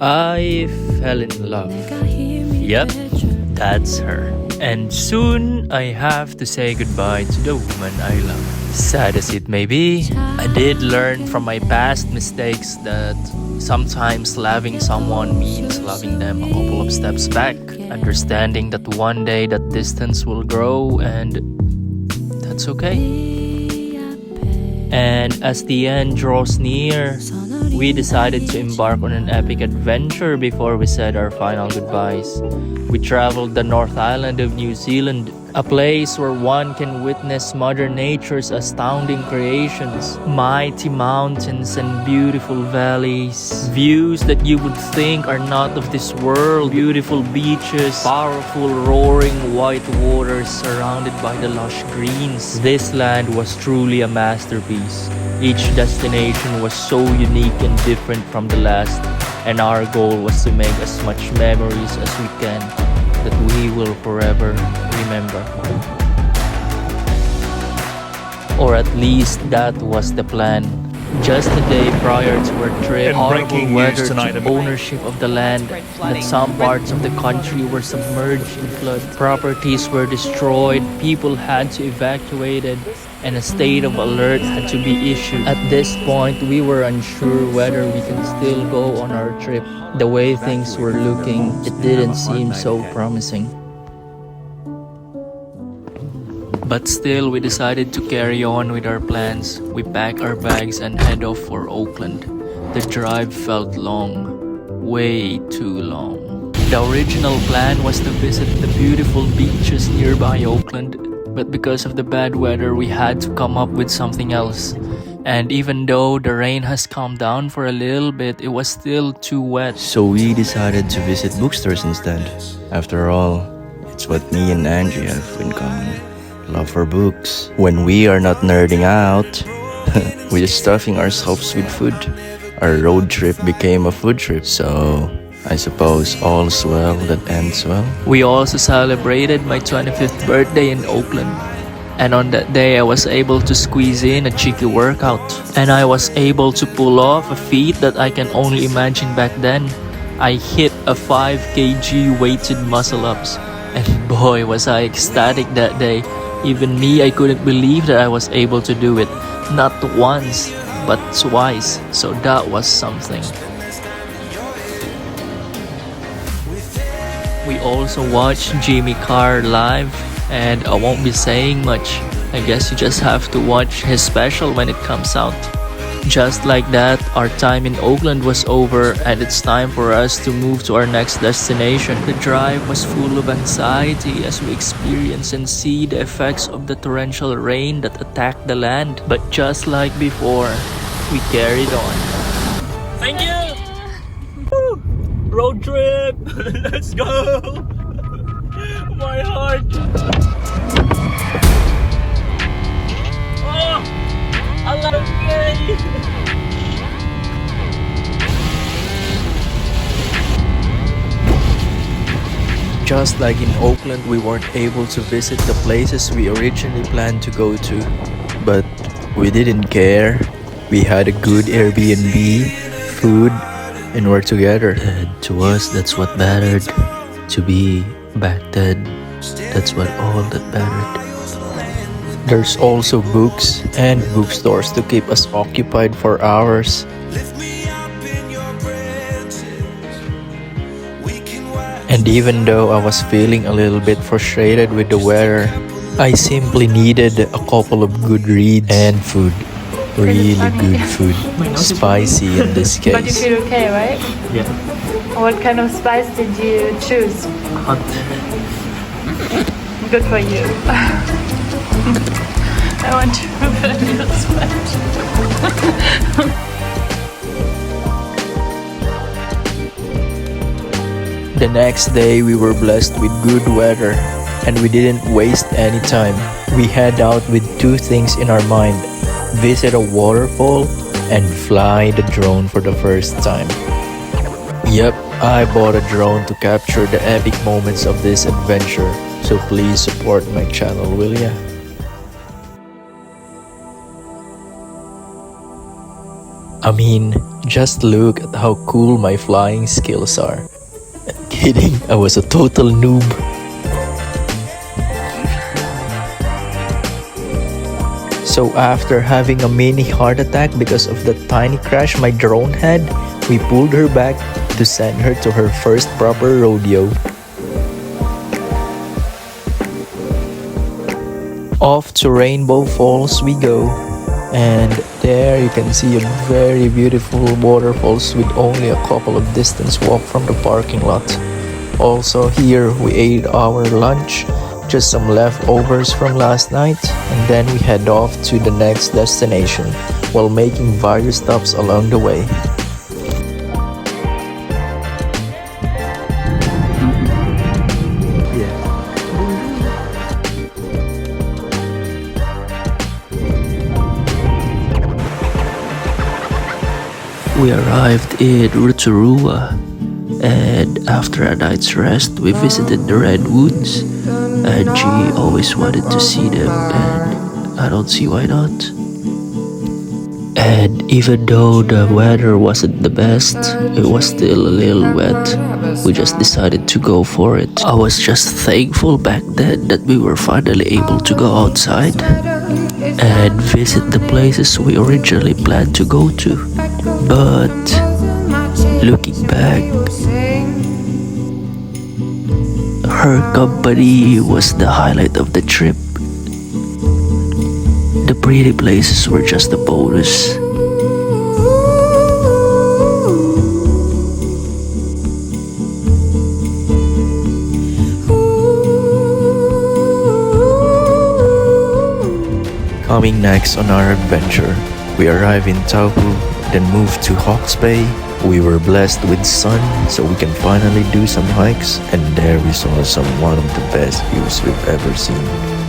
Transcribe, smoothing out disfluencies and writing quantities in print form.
I fell in love. Yep, that's her. And soon I have to say goodbye to the woman I love. Sad as it may be, I did learn from my past mistakes that sometimes loving someone means loving them a couple of steps back. Understanding that one day that distance will grow, and that's okay. And as the end draws near, we decided to embark on an epic adventure before we said our final goodbyes. We traveled the North Island of New Zealand, a place where one can witness Mother Nature's astounding creations, mighty mountains and beautiful valleys, views that you would think are not of this world, beautiful beaches, powerful roaring white waters surrounded by the lush greens. This land was truly a masterpiece. Each destination was so unique and different from the last, and our goal was to make as much memories as we can that we will forever remember. Or at least that was the plan. Just the day prior to our trip, horrible weather took ownership of the land, that some parts of the country were submerged in flood. Properties were destroyed, people had to evacuate, and a state of alert had to be issued. At this point, we were unsure whether we can still go on our trip. The way things were looking, it didn't seem so promising. But still, we decided to carry on with our plans. We packed our bags and head off for Auckland. The drive felt long, way too long. The original plan was to visit the beautiful beaches nearby Auckland, but because of the bad weather, we had to come up with something else. And even though the rain has calmed down for a little bit, it was still too wet. So we decided to visit bookstores instead. After all, it's what me and Angie have in common. Love for books. When we are not nerding out, we're stuffing ourselves with food. Our road trip became a food trip, so I suppose all's well that ends well. We also celebrated my 25th birthday in Auckland. And on that day, I was able to squeeze in a cheeky workout. And I was able to pull off a feat that I can only imagine back then. I hit a 5 kg weighted muscle ups. And boy, was I ecstatic that day. Even me, I couldn't believe that I was able to do it. Not once, but twice. So that was something. We also watched Jimmy Carr live, and I won't be saying much. I guess you just have to watch his special when it comes out. Just like that, our time in Auckland was over, and it's time for us to move to our next destination. The drive was full of anxiety as we experience and see the effects of the torrential rain that attacked the land. But just like before, we carried on. Thank you! Woo! Road trip! Let's go! My heart! Oh! I love it! Just like in Auckland, we weren't able to visit the places we originally planned to go to. But we didn't care. We had a good Airbnb, food, and we're together. And to us, that's what mattered. To be back then, that's what all that mattered. There's also books and bookstores to keep us occupied for hours. And even though I was feeling a little bit frustrated with the weather, I simply needed a couple of good reads and food. Really good food. Spicy in this case. But you feel okay, right? Yeah. What kind of spice did you choose? Hot. Good for you. I want to burn your sweat. The next day, we were blessed with good weather, and we didn't waste any time. We head out with two things in our mind: visit a waterfall and fly the drone for the first time. Yep, I bought a drone to capture the epic moments of this adventure, so please support my channel, will ya? I mean, just look at how cool my flying skills are. Kidding, I was a total noob. So after having a mini heart attack because of the tiny crash my drone had, we pulled her back to send her to her first proper rodeo. Off to Rainbow Falls we go, and there you can see a very beautiful waterfalls with only a couple of distance walk from the parking lot. Also here we ate our lunch, just some leftovers from last night, and then we head off to the next destination while making various stops along the way. We arrived in Rotorua, and after a night's rest, we visited the redwoods. Angie always wanted to see them, and I don't see why not. And even though the weather wasn't the best, it was still a little wet. We just decided to go for it. I was just thankful back then that we were finally able to go outside and visit the places we originally planned to go to. But looking back, her company was the highlight of the trip. The pretty places were just a bonus. Coming next on our adventure, we arrive in Taupo, then move to Hawke's Bay. We were blessed with sun, so we can finally do some hikes, and there we saw one of the best views we've ever seen.